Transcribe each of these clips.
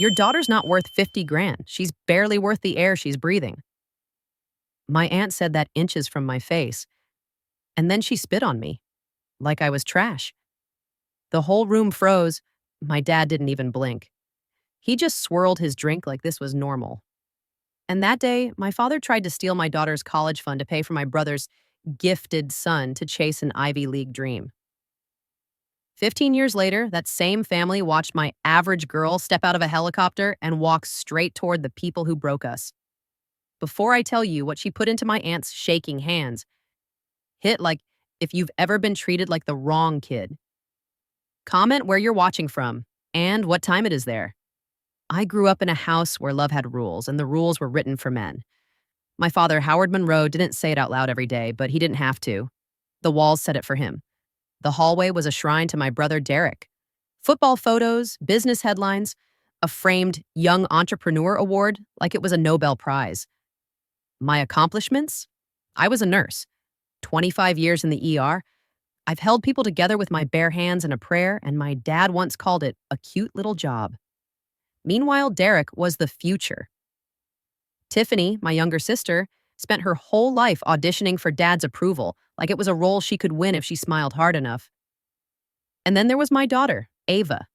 Your daughter's not worth 50 grand. She's barely worth the air she's breathing. My aunt said that inches from my face, and then she spit on me, like I was trash. The whole room froze. My dad didn't even blink. He just swirled his drink like this was normal. And that day, my father tried to steal my daughter's college fund to pay for my brother's gifted son to chase an Ivy League dream. 15 years later, that same family watched my average girl step out of a helicopter and walk straight toward the people who broke us. Before I tell you what she put into my aunt's shaking hands, hit like if you've ever been treated like the wrong kid. Comment where you're watching from and what time it is there. I grew up in a house where love had rules, and the rules were written for men. My father, Howard Monroe, didn't say it out loud every day, but he didn't have to. The walls said it for him. The hallway was a shrine to my brother Derek. Football photos, business headlines, a framed Young Entrepreneur Award like it was a Nobel Prize. My accomplishments? I was a nurse. 25 years in the ER. I've held people together with my bare hands and a prayer, and my dad once called it a cute little job. Meanwhile, Derek was the future. Tiffany, my younger sister, spent her whole life auditioning for Dad's approval, like it was a role she could win if she smiled hard enough. And then there was my daughter, Ava.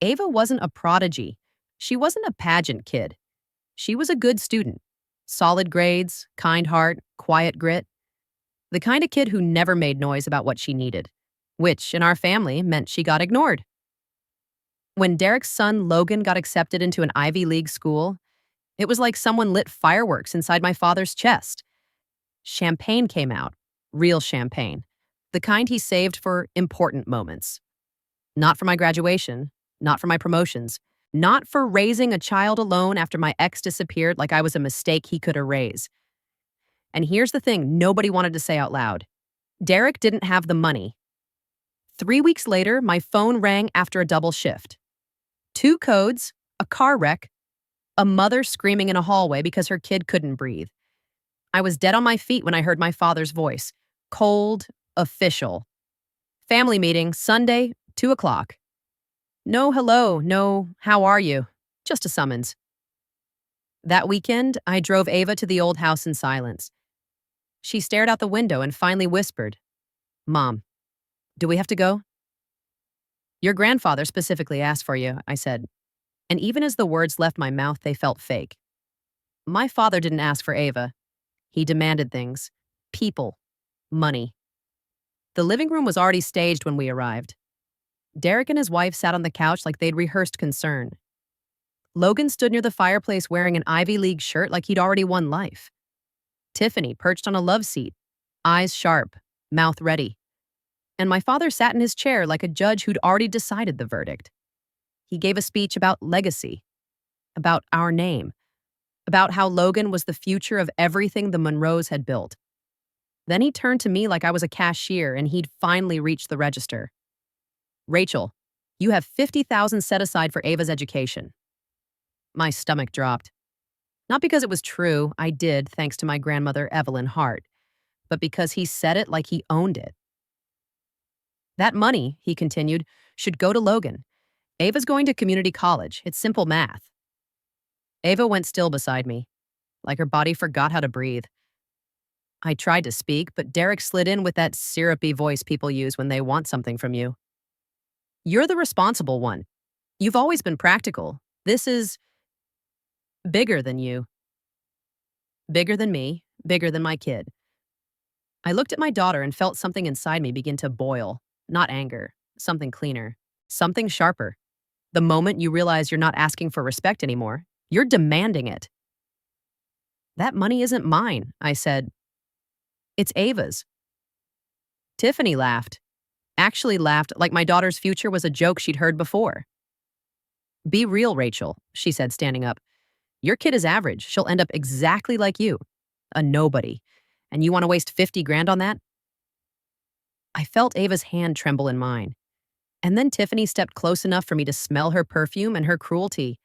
Ava wasn't a prodigy. She wasn't a pageant kid. She was a good student. Solid grades, kind heart, quiet grit. The kind of kid who never made noise about what she needed, which in our family meant she got ignored. When Derek's son Logan got accepted into an Ivy League school, it was like someone lit fireworks inside my father's chest. Champagne came out, real champagne, the kind he saved for important moments. Not for my graduation, not for my promotions, not for raising a child alone after my ex disappeared like I was a mistake he could erase. And here's the thing nobody wanted to say out loud. Derek didn't have the money. 3 weeks later, my phone rang after a double shift. 2 codes, a car wreck, a mother screaming in a hallway because her kid couldn't breathe. I was dead on my feet when I heard my father's voice. Cold, official. Family meeting, Sunday, 2 o'clock. No hello, no how are you, just a summons. That weekend, I drove Ava to the old house in silence. She stared out the window and finally whispered, "Mom, do we have to go?" "Your grandfather specifically asked for you," I said. And even as the words left my mouth, they felt fake. My father didn't ask for Ava. He demanded things. People. Money. The living room was already staged when we arrived. Derek and his wife sat on the couch like they'd rehearsed concern. Logan stood near the fireplace wearing an Ivy League shirt like he'd already won life. Tiffany perched on a love seat, eyes sharp, mouth ready. And my father sat in his chair like a judge who'd already decided the verdict. He gave a speech about legacy, about our name, about how Logan was the future of everything the Monroes had built. Then he turned to me like I was a cashier and he'd finally reached the register. "Rachel, you have $50,000 set aside for Ava's education." My stomach dropped. Not because it was true, I did, thanks to my grandmother Evelyn Hart, but because he said it like he owned it. "That money," he continued, "should go to Logan. Ava's going to community college. It's simple math." Ava went still beside me, like her body forgot how to breathe. I tried to speak, but Derek slid in with that syrupy voice people use when they want something from you. "You're the responsible one. You've always been practical. This is bigger than you. Bigger than me, bigger than my kid." I looked at my daughter and felt something inside me begin to boil. Not anger, something cleaner, something sharper. The moment you realize you're not asking for respect anymore, you're demanding it. "That money isn't mine," I said. "It's Ava's." Tiffany laughed. Actually laughed like my daughter's future was a joke she'd heard before. "Be real, Rachel," she said, standing up. "Your kid is average. She'll end up exactly like you. A nobody. And you want to waste 50 grand on that?" I felt Ava's hand tremble in mine. And then Tiffany stepped close enough for me to smell her perfume and her cruelty.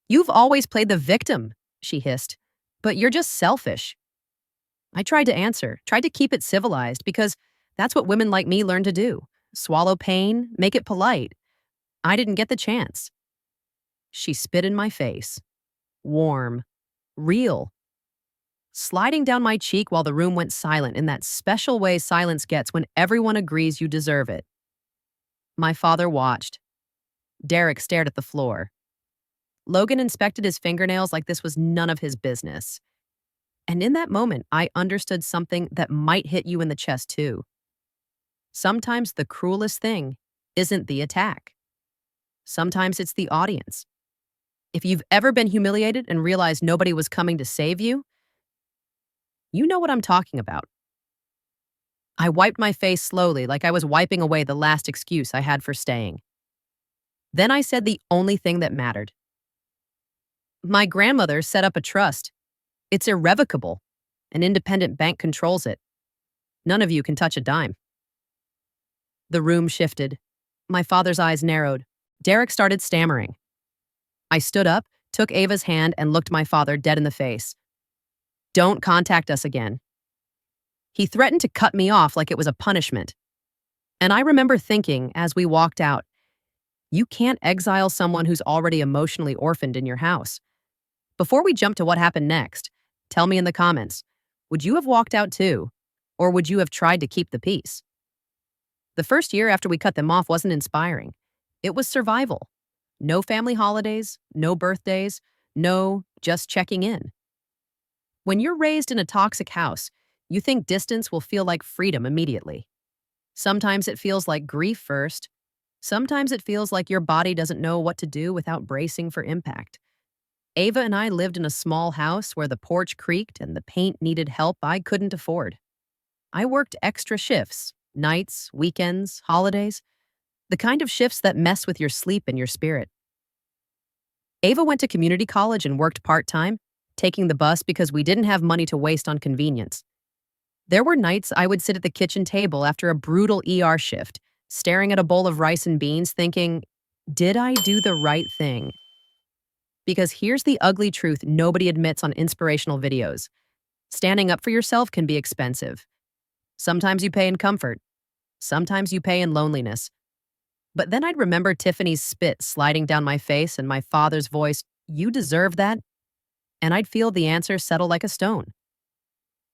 "You've always played the victim," she hissed. "But you're just selfish." I tried to answer, tried to keep it civilized, because that's what women like me learn to do. Swallow pain, make it polite. I didn't get the chance. She spit in my face. Warm. Real. Sliding down my cheek while the room went silent in that special way silence gets when everyone agrees you deserve it. My father watched. Derek stared at the floor. Logan inspected his fingernails like this was none of his business. And in that moment, I understood something that might hit you in the chest too. Sometimes the cruelest thing isn't the attack. Sometimes it's the audience. If you've ever been humiliated and realized nobody was coming to save you, you know what I'm talking about. I wiped my face slowly, like I was wiping away the last excuse I had for staying. Then I said the only thing that mattered. My grandmother set up a trust. It's irrevocable. An independent bank controls it. None of you can touch a dime. The room shifted. My father's eyes narrowed. Derek started stammering. I stood up, took Ava's hand, and looked my father dead in the face. Don't contact us again. He threatened to cut me off like it was a punishment. And I remember thinking as we walked out, you can't exile someone who's already emotionally orphaned in your house. Before we jump to what happened next, tell me in the comments, would you have walked out too? Or would you have tried to keep the peace? The first year after we cut them off wasn't inspiring. It was survival. No family holidays, no birthdays, no just checking in. When you're raised in a toxic house, you think distance will feel like freedom immediately. Sometimes it feels like grief first. Sometimes it feels like your body doesn't know what to do without bracing for impact. Ava and I lived in a small house where the porch creaked and the paint needed help I couldn't afford. I worked extra shifts, nights, weekends, holidays, the kind of shifts that mess with your sleep and your spirit. Ava went to community college and worked part-time, taking the bus because we didn't have money to waste on convenience. There were nights I would sit at the kitchen table after a brutal ER shift, staring at a bowl of rice and beans, thinking, did I do the right thing? Because here's the ugly truth nobody admits on inspirational videos. Standing up for yourself can be expensive. Sometimes you pay in comfort. Sometimes you pay in loneliness. But then I'd remember Tiffany's spit sliding down my face and my father's voice, you deserve that? And I'd feel the answer settle like a stone.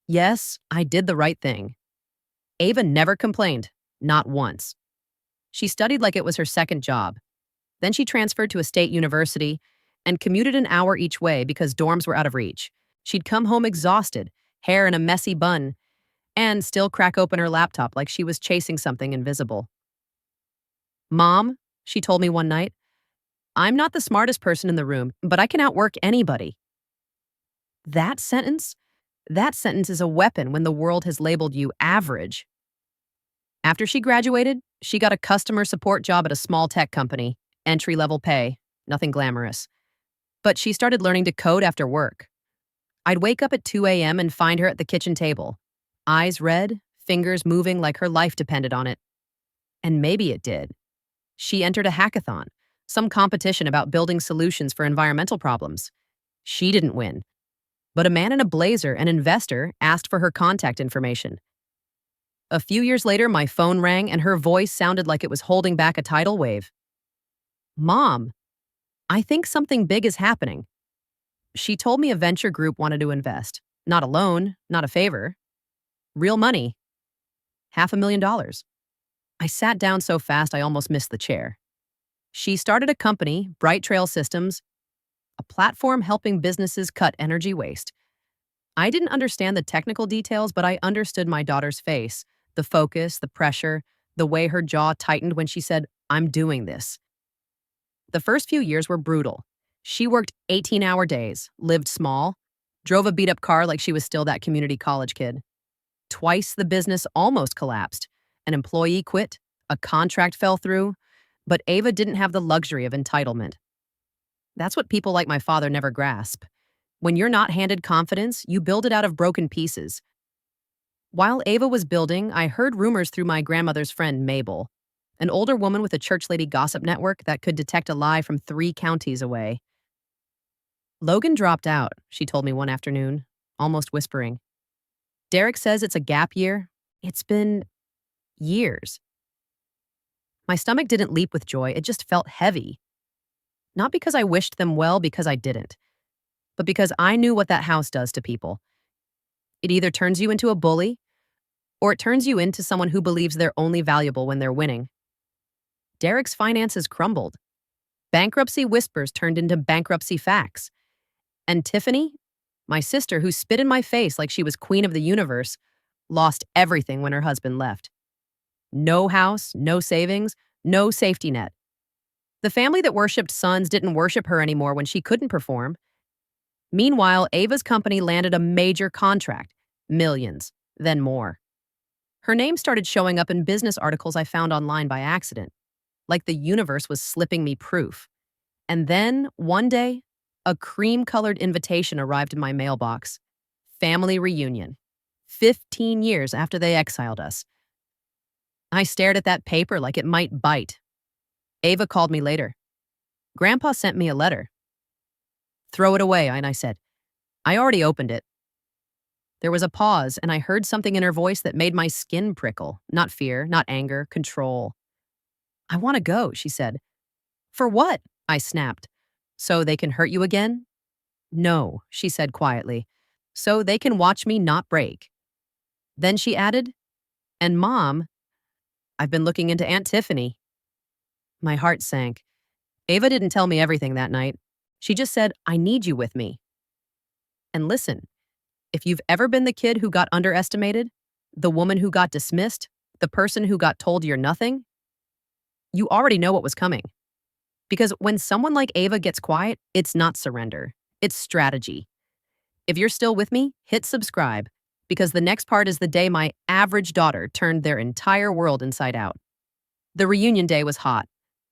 Yes, I did the right thing. Ava never complained, not once. She studied like it was her second job. Then she transferred to a state university and commuted an hour each way because dorms were out of reach. She'd come home exhausted, hair in a messy bun, and still crack open her laptop like she was chasing something invisible. Mom, she told me one night, I'm not the smartest person in the room, but I can outwork anybody. That sentence is a weapon when the world has labeled you average. After she graduated, she got a customer support job at a small tech company, entry-level pay, nothing glamorous. But she started learning to code after work. I'd wake up at 2 a.m. and find her at the kitchen table, eyes red, fingers moving like her life depended on it. And maybe it did. She entered a hackathon, some competition about building solutions for environmental problems. She didn't win. But a man in a blazer, an investor, asked for her contact information. A few years later, my phone rang and her voice sounded like it was holding back a tidal wave. Mom, I think something big is happening. She told me a venture group wanted to invest. Not a loan, not a favor. Real money. $500,000. I sat down so fast I almost missed the chair. She started a company, Bright Trail Systems, a platform helping businesses cut energy waste. I didn't understand the technical details, but I understood my daughter's face, the focus, the pressure, the way her jaw tightened when she said, I'm doing this. The first few years were brutal. She worked 18-hour days, lived small, drove a beat-up car like she was still that community college kid. Twice the business almost collapsed. An employee quit, a contract fell through, but Ava didn't have the luxury of entitlement. That's what people like my father never grasp. When you're not handed confidence, you build it out of broken pieces. While Ava was building, I heard rumors through my grandmother's friend, Mabel, an older woman with a church lady gossip network that could detect a lie from 3 counties away. Logan dropped out, she told me one afternoon, almost whispering. Derek says it's a gap year. It's been years. My stomach didn't leap with joy, it just felt heavy. Not because I wished them well, because I didn't, but because I knew what that house does to people. It either turns you into a bully, or it turns you into someone who believes they're only valuable when they're winning. Derek's finances crumbled. Bankruptcy whispers turned into bankruptcy facts. And Tiffany, my sister who spit in my face like she was queen of the universe, lost everything when her husband left. No house, no savings, no safety net. The family that worshipped sons didn't worship her anymore when she couldn't perform. Meanwhile, Ava's company landed a major contract, millions, then more. Her name started showing up in business articles I found online by accident, like the universe was slipping me proof. And then, one day, a cream-colored invitation arrived in my mailbox. Family reunion. 15 years after they exiled us. I stared at that paper like it might bite. Ava called me later. Grandpa sent me a letter. Throw it away, and I said. I already opened it. There was a pause, and I heard something in her voice that made my skin prickle. Not fear, not anger, control. I want to go, she said. For what? I snapped. So they can hurt you again? No, she said quietly. So they can watch me not break. Then she added, and Mom, I've been looking into Aunt Tiffany. My heart sank. Ava didn't tell me everything that night. She just said, I need you with me. And listen, if you've ever been the kid who got underestimated, the woman who got dismissed, the person who got told you're nothing, you already know what was coming. Because when someone like Ava gets quiet, it's not surrender. It's strategy. If you're still with me, hit subscribe, because the next part is the day my average daughter turned their entire world inside out. The reunion day was hot,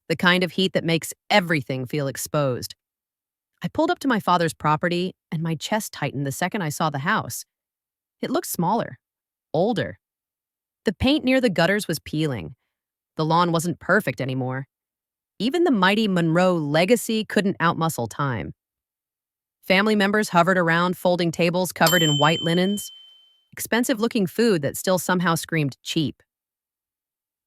the kind of heat that makes everything feel exposed. I pulled up to my father's property, and my chest tightened the second I saw the house. It looked smaller, older. The paint near the gutters was peeling. The lawn wasn't perfect anymore. Even the mighty Monroe legacy couldn't outmuscle time. Family members hovered around, folding tables covered in white linens, expensive-looking food that still somehow screamed cheap.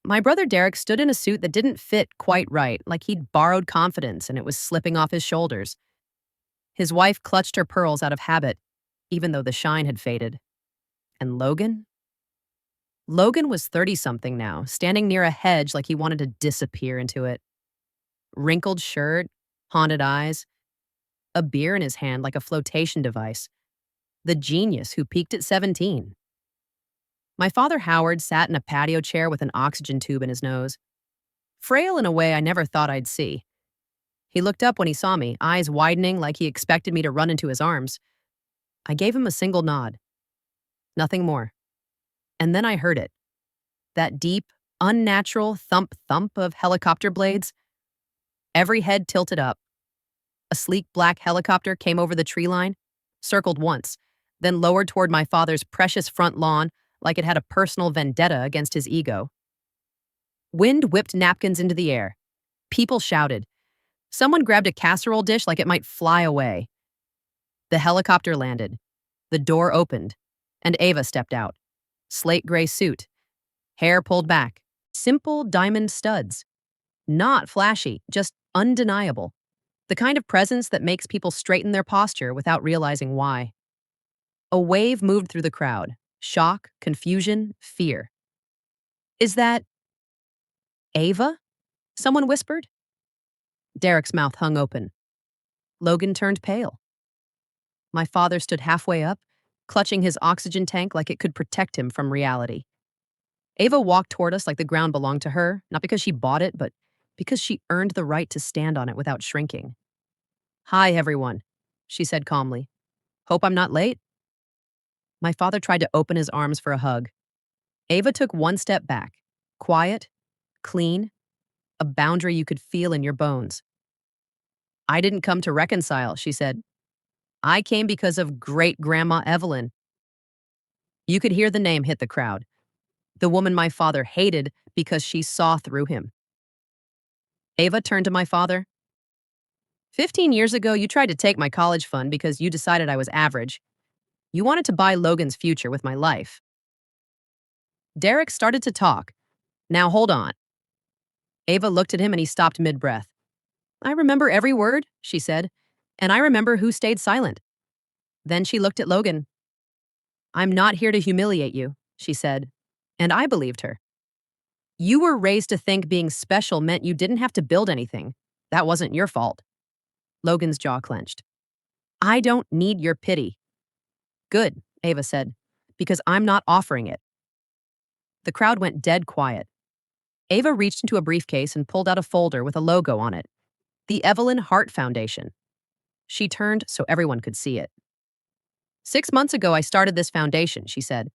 My brother Derek stood in a suit that didn't fit quite right, like he'd borrowed confidence and it was slipping off his shoulders. His wife clutched her pearls out of habit, even though the shine had faded. And Logan? Logan was 30-something now, standing near a hedge like he wanted to disappear into it. Wrinkled shirt, haunted eyes, a beer in his hand like a flotation device. The genius who peaked at 17. My father Howard sat in a patio chair with an oxygen tube in his nose. Frail in a way I never thought I'd see. He looked up when he saw me, eyes widening like he expected me to run into his arms. I gave him a single nod. Nothing more. And then I heard it. That deep, unnatural thump-thump of helicopter blades. Every head tilted up. A sleek black helicopter came over the tree line, circled once, then lowered toward my father's precious front lawn like it had a personal vendetta against his ego. Wind whipped napkins into the air. People shouted. Someone grabbed a casserole dish like it might fly away. The helicopter landed. The door opened, and Ava stepped out. Slate gray suit. Hair pulled back. Simple diamond studs. Not flashy, just undeniable. The kind of presence that makes people straighten their posture without realizing why. A wave moved through the crowd. Shock, confusion, fear. Is that Ava? Someone whispered. Derek's mouth hung open. Logan turned pale. My father stood halfway up, clutching his oxygen tank like it could protect him from reality. Ava walked toward us like the ground belonged to her, not because she bought it, but because she earned the right to stand on it without shrinking. Hi, everyone, she said calmly. Hope I'm not late? My father tried to open his arms for a hug. Ava took one step back, quiet, clean, a boundary you could feel in your bones. I didn't come to reconcile, she said. I came because of great-grandma Evelyn. You could hear the name hit the crowd. The woman my father hated because she saw through him. Ava turned to my father. 15 years ago, you tried to take my college fund because you decided I was average. You wanted to buy Logan's future with my life. Derek started to talk. Now hold on. Ava looked at him and he stopped mid-breath. I remember every word, she said, and I remember who stayed silent. Then she looked at Logan. I'm not here to humiliate you, she said, and I believed her. You were raised to think being special meant you didn't have to build anything. That wasn't your fault. Logan's jaw clenched. I don't need your pity. Good, Ava said, because I'm not offering it. The crowd went dead quiet. Ava reached into a briefcase and pulled out a folder with a logo on it. The Evelyn Hart Foundation. She turned so everyone could see it. 6 months ago, I started this foundation, she said.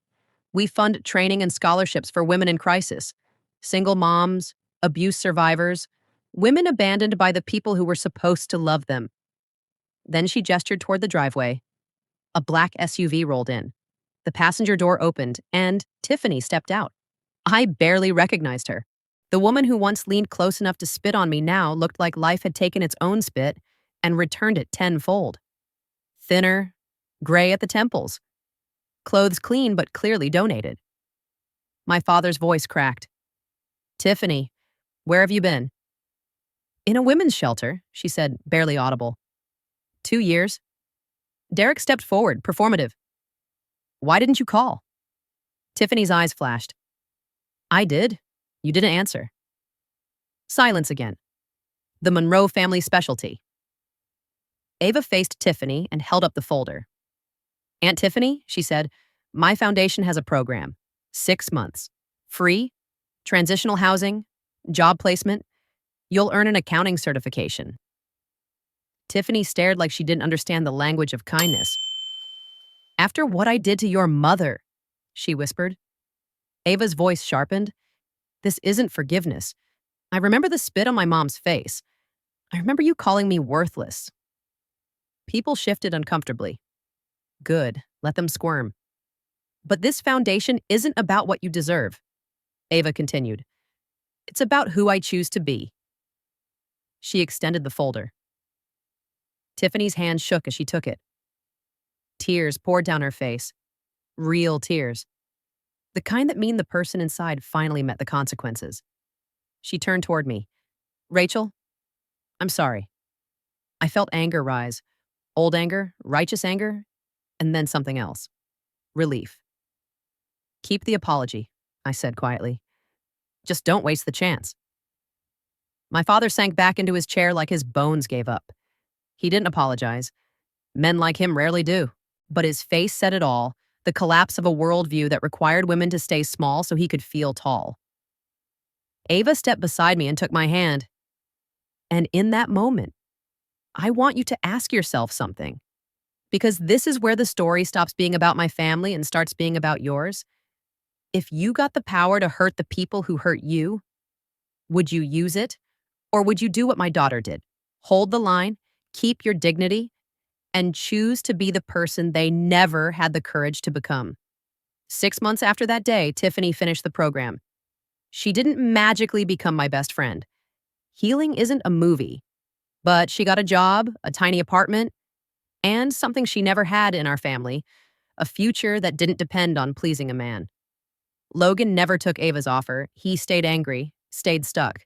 We fund training and scholarships for women in crisis, single moms, abuse survivors, women abandoned by the people who were supposed to love them. Then she gestured toward the driveway. A black SUV rolled in. The passenger door opened, and Tiffany stepped out. I barely recognized her. The woman who once leaned close enough to spit on me now looked like life had taken its own spit and returned it tenfold. Thinner, gray at the temples. Clothes clean but clearly donated. My father's voice cracked. Tiffany, where have you been? In a women's shelter, she said, barely audible. 2 years. Derek stepped forward, performative. Why didn't you call? Tiffany's eyes flashed. I did. You didn't answer. Silence again. The Monroe family specialty. Ava faced Tiffany and held up the folder. Aunt Tiffany, she said, my foundation has a program. 6 months. Free, transitional housing, job placement. You'll earn an accounting certification. Tiffany stared like she didn't understand the language of kindness. After what I did to your mother, she whispered. Ava's voice sharpened. This isn't forgiveness. I remember the spit on my mom's face. I remember you calling me worthless. People shifted uncomfortably. Good, let them squirm. But this foundation isn't about what you deserve, Ava continued. It's about who I choose to be. She extended the folder. Tiffany's hand shook as she took it. Tears poured down her face. Real tears. The kind that mean the person inside finally met the consequences. She turned toward me. Rachel, I'm sorry. I felt anger rise. Old anger, righteous anger, and then something else. Relief. Keep the apology, I said quietly. Just don't waste the chance. My father sank back into his chair like his bones gave up. He didn't apologize. Men like him rarely do. But his face said it all, the collapse of a worldview that required women to stay small so he could feel tall. Ava stepped beside me and took my hand. And in that moment, I want you to ask yourself something. Because this is where the story stops being about my family and starts being about yours. If you got the power to hurt the people who hurt you, would you use it? Or would you do what my daughter did? Hold the line, keep your dignity, and choose to be the person they never had the courage to become. 6 months after that day, Tiffany finished the program. She didn't magically become my best friend. Healing isn't a movie. But she got a job, a tiny apartment, and something she never had in our family, a future that didn't depend on pleasing a man. Logan never took Ava's offer. He stayed angry, stayed stuck.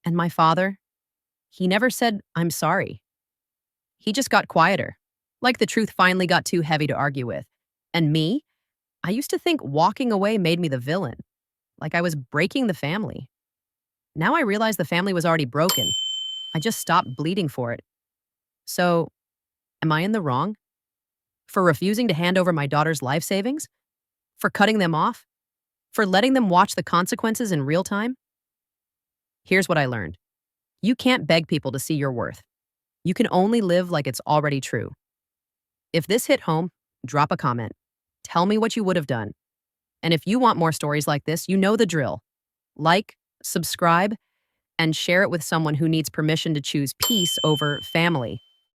And my father, he never said, I'm sorry. He just got quieter, like the truth finally got too heavy to argue with. And me, I used to think walking away made me the villain, like I was breaking the family. Now I realize the family was already broken. I just stopped bleeding for it. So, am I in the wrong? For refusing to hand over my daughter's life savings? For cutting them off? For letting them watch the consequences in real time? Here's what I learned. You can't beg people to see your worth. You can only live like it's already true. If this hit home, drop a comment. Tell me what you would have done. And if you want more stories like this, you know the drill. Like, subscribe, and share it with someone who needs permission to choose peace over family.